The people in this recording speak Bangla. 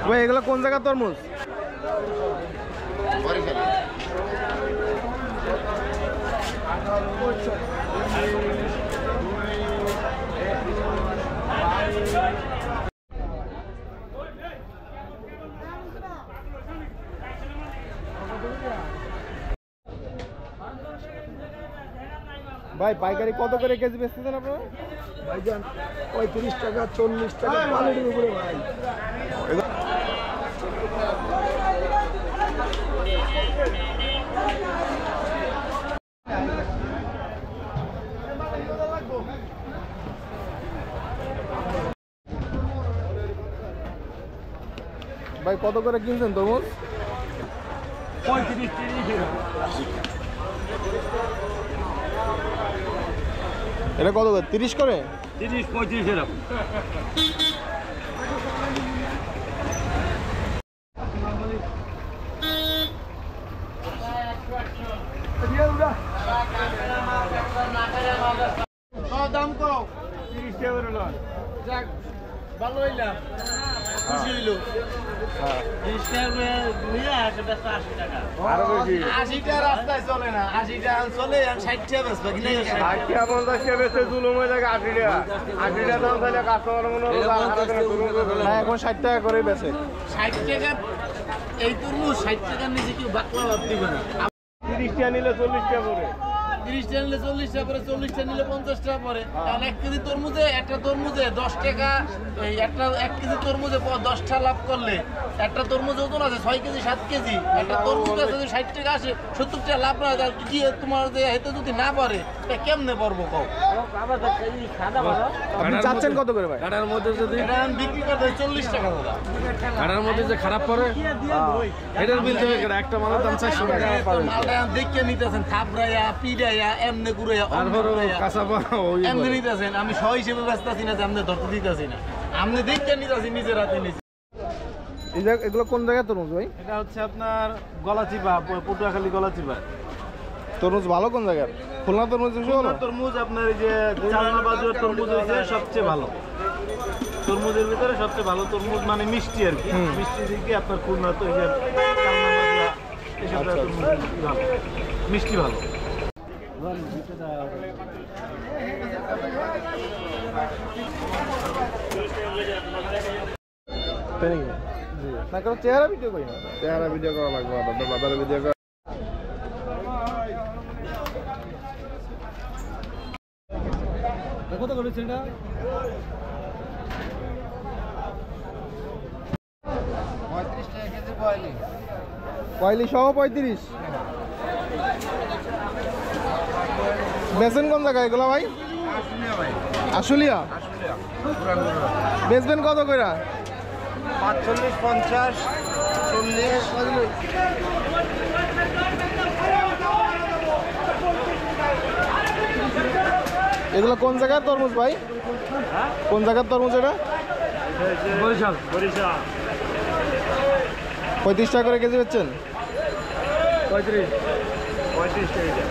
ভাই এগুলো কোন জায়গার তরমুজ? ভাই পাইকারি কত করে কেজি বেচতেছেন আপনারা? ভাইজান 35 টাকা 40 টাকা কোয়ালিটির উপরে ভাই। ভাই কত করে কিনছেন তরমুজ? 35-30 এটা কত করে? 30 করে? 30-35 এরকম। দাম কম 30 টাকা করে লন। যাক ভালো হইলাম, খুশি হইল। 30 টাকা নিয়ে আসে ব্যস্ত 80 টাকা। আরো বেশি 80 টাকা রাস্তায় চলে না, 80 টাকা চলে আর 60 টাকা বেচবে কিনা 60 টাকা 50 টাকা বেচে জুলুম হয়ে যায় 80 টাকা। 80 টাকা দাম তাহলে কাস্টমার মনে হলো না এখন 60 টাকা করেই বেচে। 60 টাকা এই তরমুজ 60 টাকার নিচে কেউ বাকলা ভাব দিবে না। 30 টাকা নিলে 40 টাকা পড়ে, 30 টাকা নিলে 40 টাকা পরে, 40 টাকা নিলে 50 টাকা পরে। কারণ 1 কেজি তরমুজে একটা তরমুজে 10 টাকা, একটা 1 কেজি তরমুজে 10টা লাভ করলে একটা তরমুজ ওজন আছে 6 কেজি 7 কেজি। একটা তরমুজ আছে যদি 60 টাকা আসে 70 টাকা লাভ না হয় কি তোমার যে হেতে যদি না পারে তা কেমনে পারবো কও? আপনি চাচ্ছেন কত করে ভাই? কাটার মধ্যে যদি এটা আমি বিক্রি করতে 40 টাকা দাদা। কাটার মধ্যে যে খারাপ পড়ে এটার বিল দেবে কেটে একটা মালের দাম 400 টাকা পাবেন। মালটা দেখে নিতেছেন থাপড়াইয়া পিড়াইয়া এমনে ঘুরাইয়া তারপর কাঁচা পাওয়া এমনি নিতেছেন। আমি সহ হিসেবে ব্যস্ত আছি না যে আপনি ধরতে দিতেছি না, আপনি দেখতে নিতেছি নিজের হাতে নিজে। এগুলো কোন জায়গায় তরমুজ ভাই? এটা হচ্ছে আপনার গলাচিপা, পটুয়াখালী গলাচিপা। তরমুজ ভালো কোন জায়গার? খুলনা তরমুজ বেশি ভালো? তরমুজ আপনার এই যে চালনা বাজার তরমুজ হচ্ছে সবচেয়ে ভালো তরমুজের ভিতরে, সবচেয়ে ভালো তরমুজ মানে মিষ্টি আর কি। মিষ্টি দিকে আপনার খুলনা তো এই যে চালনা বাজার এসব তরমুজ ভালো, মিষ্টি ভালো। না কারণ চেহারা ভিডিও করি না, চেহারা ভিডিও করা লাগবে, বাজারে ভিডিও করা। কত করেছে এটা? কয়লি সহ 35। বেচেন কোন জায়গায় এগুলো ভাই? আশুলিয়া। বেচবেন কত করে? 45, 50, 40। এগুলো কোন জায়গার তরমুজ ভাই? কোন জায়গার তরমুজ এটা? বরিশাল। 35 টাকা করে কেজি বেচছেন? 35 টাকা।